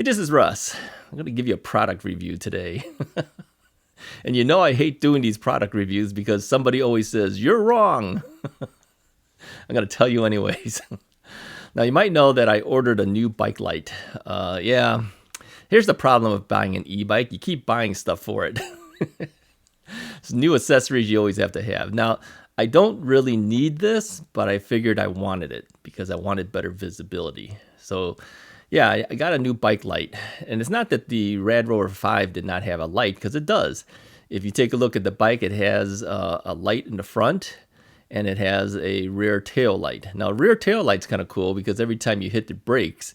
this is Russ. I'm going to give you a product review today. And you know I hate doing these product reviews because somebody always says, you're wrong. I'm going to tell you anyways. Now, you might know that I ordered a new bike light. Yeah, here's the problem with buying an e-bike. You keep buying stuff for it. It's new accessories you always have to have. Now, I don't really need this, but I figured I wanted it because I wanted better visibility. So yeah, I got a new bike light. And it's not that the RL35 did not have a light, because it does. If you take a look at the bike, it has a light in the front and it has a rear tail light. Now, rear tail light's kind of cool because every time you hit the brakes,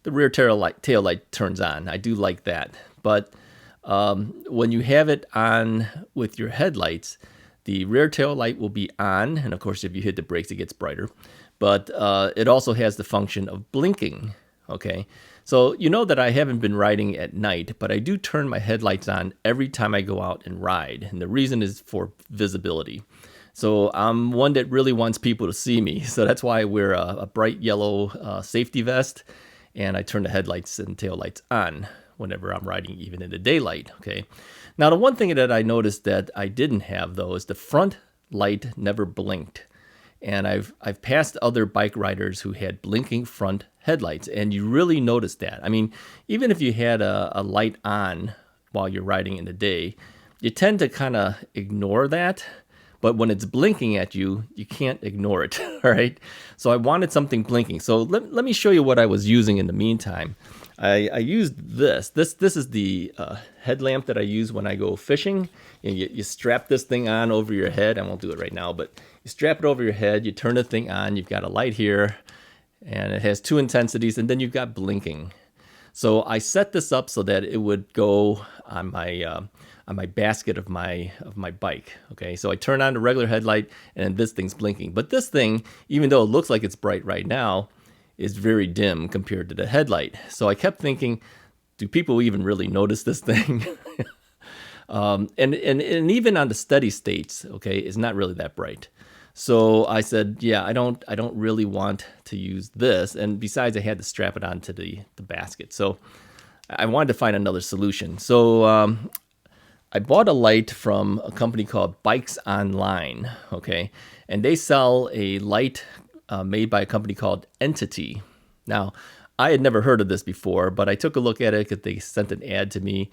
the rear tail light turns on. I do like that. But when you have it on with your headlights, the rear tail light will be on. And of course, if you hit the brakes, it gets brighter. But it also has the function of blinking. Okay, so you know that I haven't been riding at night, but I do turn my headlights on every time I go out and ride. And the reason is for visibility. So I'm one that really wants people to see me. So that's why I wear a bright yellow safety vest, and I turn the headlights and tail lights on whenever I'm riding, even in the daylight. Okay. Now, the one thing that I noticed that I didn't have, though, is the front light never blinked. And I've passed other bike riders who had blinking front headlights, and you really notice that. I mean, even if you had a light on while you're riding in the day, you tend to kind of ignore that. But when it's blinking at you, you can't ignore it, all right? So I wanted something blinking. So let me show you what I was using in the meantime. I used this. This is the headlamp that I use when I go fishing. And you strap this thing on over your head. I won't do it right now, but you strap it over your head. You turn the thing on. You've got a light here, and it has 2 intensities, and then you've got blinking. So I set this up so that it would go on my basket of my bike. Okay, so I turn on the regular headlight, and this thing's blinking. But this thing, even though it looks like it's bright right now, is very dim compared to the headlight. So I kept thinking, do people even really notice this thing? And even on the steady states, okay, it's not really that bright. So I said, yeah, I don't really want to use this. And besides, I had to strap it onto the basket. So I wanted to find another solution. So I bought a light from a company called Bikes Online, okay? And they sell a light made by a company called Entity. Now, I had never heard of this before, but I took a look at it because they sent an ad to me.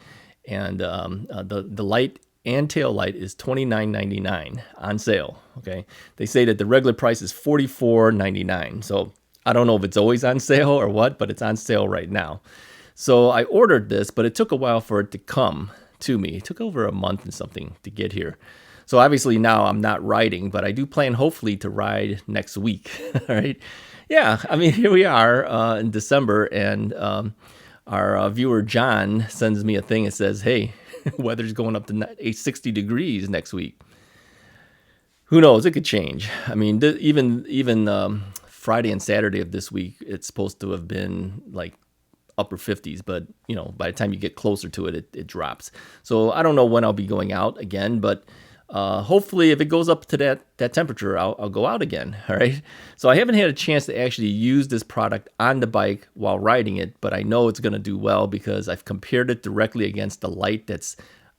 And the light and tail light is $29.99 on sale, okay? They say that the regular price is $44.99. So I don't know if it's always on sale or what, but it's on sale right now. So I ordered this, but it took a while for it to come to me. It took over a month and something to get here. So obviously now I'm not riding, but I do plan hopefully to ride next week, all right? Yeah, I mean, here we are in December, and our viewer John sends me a thing that says, hey, weather's going up to 60 degrees next week. Who knows? It could change. I mean, even Friday and Saturday of this week, it's supposed to have been like upper 50s, but you know, by the time you get closer to it, it drops. So I don't know when I'll be going out again, but hopefully if it goes up to that temperature, I'll go out again. All right. So I haven't had a chance to actually use this product on the bike while riding it, but I know it's going to do well because I've compared it directly against the light that's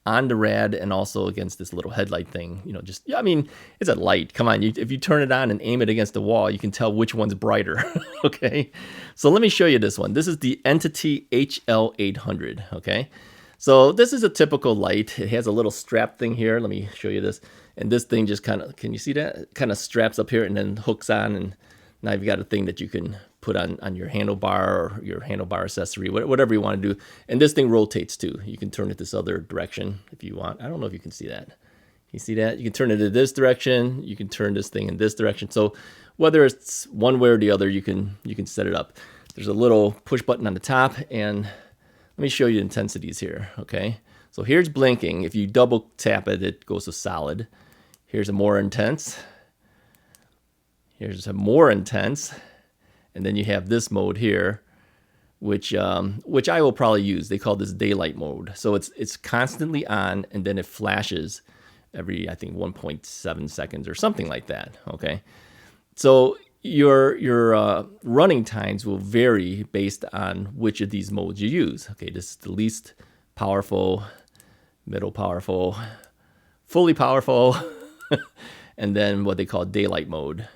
on the rad and also against this little headlight thing. You know, just, yeah, I mean, it's a light. Come on. If you turn it on and aim it against the wall, you can tell which one's brighter. Okay. So let me show you this one. This is the Entity HL800. Okay. So this is a typical light. It has a little strap thing here. Let me show you this. And this thing just kind of, can you see that? It kind of straps up here and then hooks on. And now you've got a thing that you can put on your handlebar or your handlebar accessory, whatever you want to do. And this thing rotates too. You can turn it this other direction if you want. I don't know if you can see that. You see that? You can turn it in this direction. You can turn this thing in this direction. So whether it's one way or the other, you can set it up. There's a little push button on the top, and let me show you intensities here, okay? So here's blinking. If you double tap it, it goes to solid. Here's a more intense. Here's a more intense. And then you have this mode here, which I will probably use. They call this daylight mode. So it's constantly on, and then it flashes every, I think, 1.7 seconds or something like that, okay? So your running times will vary based on which of these modes you use. Okay, this is the least powerful, middle powerful, fully powerful, and then what they call daylight mode.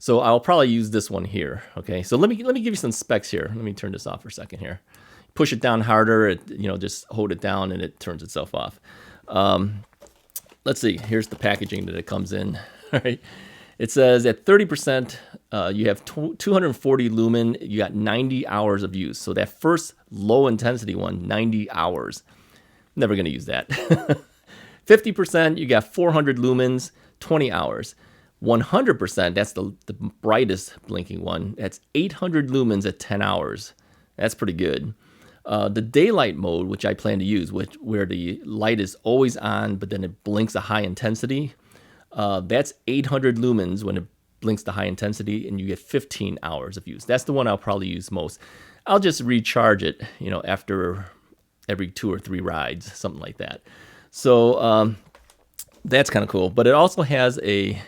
So I'll probably use this one here. Okay, so let me give you some specs here. Let me turn this off for a second here. Push it down harder, just hold it down and it turns itself off. Let's see, here's the packaging that it comes in. All right, it says at 30%, you have 240 lumen, you got 90 hours of use. So that first low intensity one, 90 hours. Never gonna use that. 50%, you got 400 lumens, 20 hours. 100%, that's the brightest blinking one. That's 800 lumens at 10 hours. That's pretty good. The daylight mode, which I plan to use, where the light is always on, but then it blinks a high intensity, that's 800 lumens when it blinks the high intensity, and you get 15 hours of use. That's the one I'll probably use most. I'll just recharge it, after every 2 or 3 rides, something like that. So that's kind of cool. But it also has a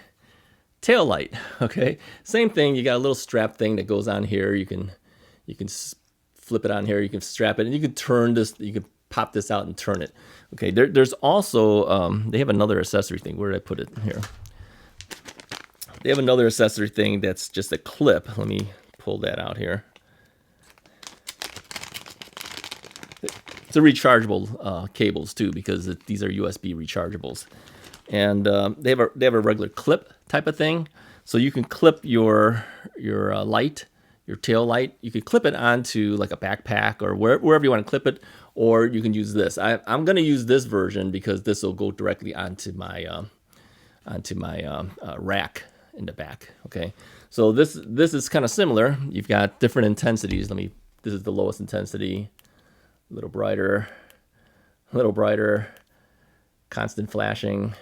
tail light. Okay, same thing. You got a little strap thing that goes on here. You can flip it on here. You can strap it, and you can turn this. You can pop this out and turn it. Okay, there's also they have another accessory thing. Where did I put it here? They have another accessory thing that's just a clip. Let me pull that out here. It's a rechargeable cables too, because these are USB rechargeables, and they have a regular clip type of thing, so you can clip your light, your tail light. You can clip it onto like a backpack or wherever you want to clip it, or you can use this. I'm going to use this version because this will go directly onto my rack in the back. Okay, so this is kind of similar. You've got different intensities. This is the lowest intensity, a little brighter, constant flashing,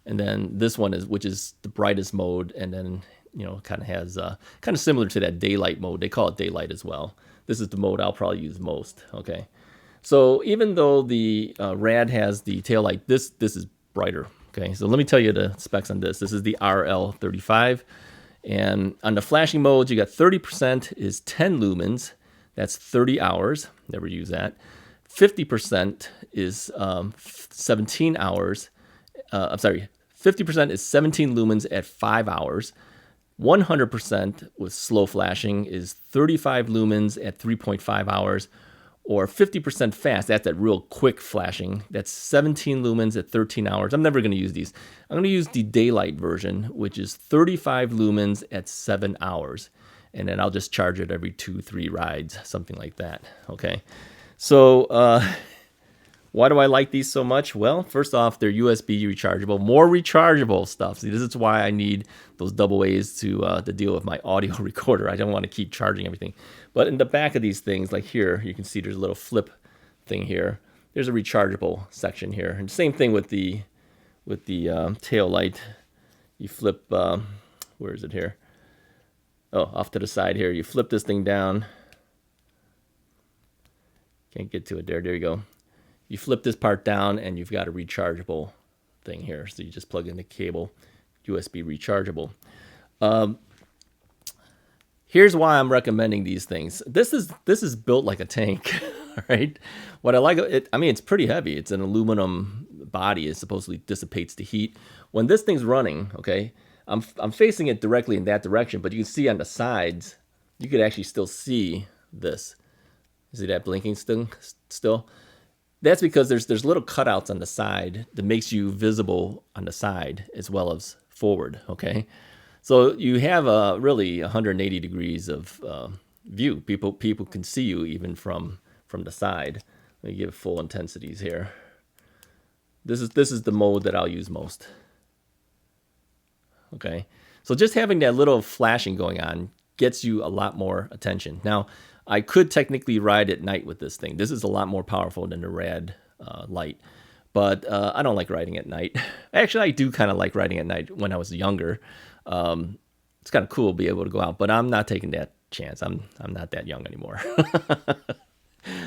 and then this one which is the brightest mode, and then kind of has kind of similar to that daylight mode. They call it daylight as well. This is the mode I'll probably use most. Okay, so even though the Rad has the tail light, this is brighter. Okay, so let me tell you the specs on this. This is the RL35, and on the flashing modes, you got 30% is 10 lumens. That's 30 hours. Never use that. 50% is 17 hours. 50% is 17 lumens at 5 hours. 100% with slow flashing is 35 lumens at 3.5 hours, or 50% fast. That's that real quick flashing. That's 17 lumens at 13 hours. I'm never going to use these. I'm going to use the daylight version, which is 35 lumens at 7 hours. And then I'll just charge it every 2-3 rides, something like that. Okay. So why do I like these so much? Well, first off, they're USB rechargeable, more rechargeable stuff. See, this is why I need those double A's to deal with my audio recorder. I don't want to keep charging everything. But in the back of these things, like here, you can see there's a little flip thing here. There's a rechargeable section here. And same thing with the tail light. You flip, where is it here? Oh, off to the side here. You flip this thing down. Can't get to it there. There you go. You flip this part down and you've got a rechargeable thing here. So you just plug in the cable, USB rechargeable. Here's why I'm recommending these things. This is built like a tank, all right? What I like, it's pretty heavy. It's an aluminum body. It supposedly dissipates the heat. When this thing's running, okay, I'm facing it directly in that direction, but you can see on the sides, you could actually still see this. See that blinking still? That's because there's little cutouts on the side that makes you visible on the side as well as forward, okay? So you have really 180 degrees of view. People can see you even from the side. Let me give full intensities here. This is the mode that I'll use most. Okay, so just having that little flashing going on gets you a lot more attention. Now, I could technically ride at night with this thing. This is a lot more powerful than the Rad light, but I don't like riding at night. Actually, I do kind of like riding at night when I was younger. It's kind of cool to be able to go out, but I'm not taking that chance. I'm not that young anymore.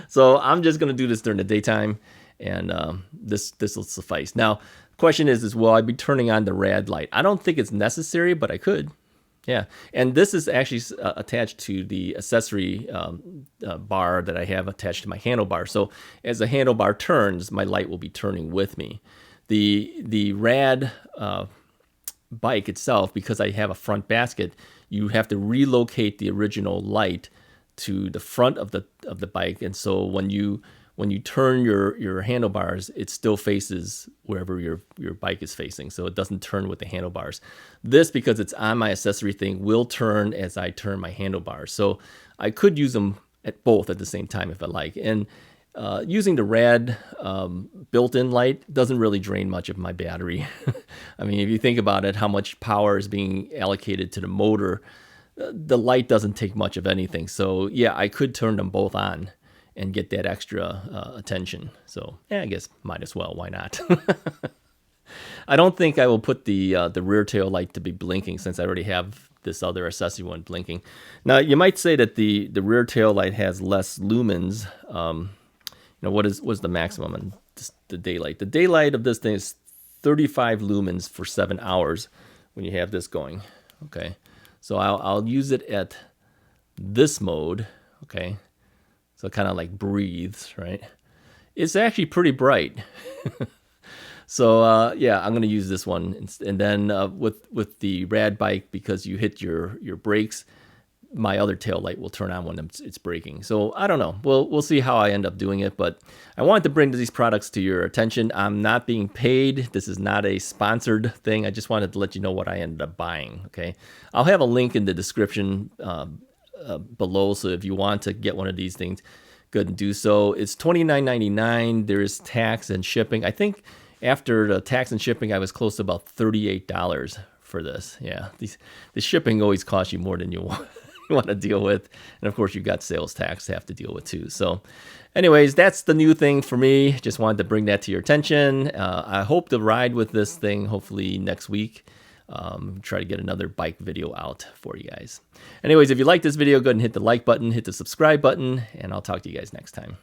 So I'm just going to do this during the daytime, and this will suffice. Now, question is will I be turning on the Rad light? I don't think it's necessary, but I could. Yeah, and this is actually attached to the accessory bar that I have attached to my handlebar. So as the handlebar turns, my light will be turning with me. The rad bike itself, because I have a front basket, you have to relocate the original light to the front of the bike, and so when you turn your handlebars, it still faces wherever your bike is facing, so it doesn't turn with the handlebars. This, because it's on my accessory thing, will turn as I turn my handlebars. So I could use them at both at the same time if I like. And using the rad built-in light doesn't really drain much of my battery. I mean, if you think about it, how much power is being allocated to the motor, the light doesn't take much of anything. So yeah, I could turn them both on and get that extra attention. So yeah, I guess might as well. Why not? I don't think I will put the rear tail light to be blinking, since I already have this other accessory one blinking. Now you might say that the rear tail light has less lumens. What's the maximum on the daylight? The daylight of this thing is 35 lumens for 7 hours when you have this going. Okay, so I'll use it at this mode. Okay, so it kind of like breathes, right? It's actually pretty bright. So yeah, I'm gonna use this one, and then with the rad bike, because you hit your brakes, my other tail light will turn on when it's braking. So I don't know. We'll see how I end up doing it, but I wanted to bring these products to your attention. I'm not being paid. This is not a sponsored thing. I just wanted to let you know what I ended up buying. Okay, I'll have a link in the description below, so if you want to get one of these things, go ahead and do so. It's $29.99. There is tax and shipping. I think after the tax and shipping, I was close to about $38 for this. Yeah, the shipping always costs you more than you want to deal with, and of course you've got sales tax to have to deal with too. So anyways, that's the new thing for me. Just wanted to bring that to your attention. I hope to ride with this thing hopefully next week. Try to get another bike video out for you guys. Anyways, if you like this video, go ahead and hit the like button, hit the subscribe button, and I'll talk to you guys next time.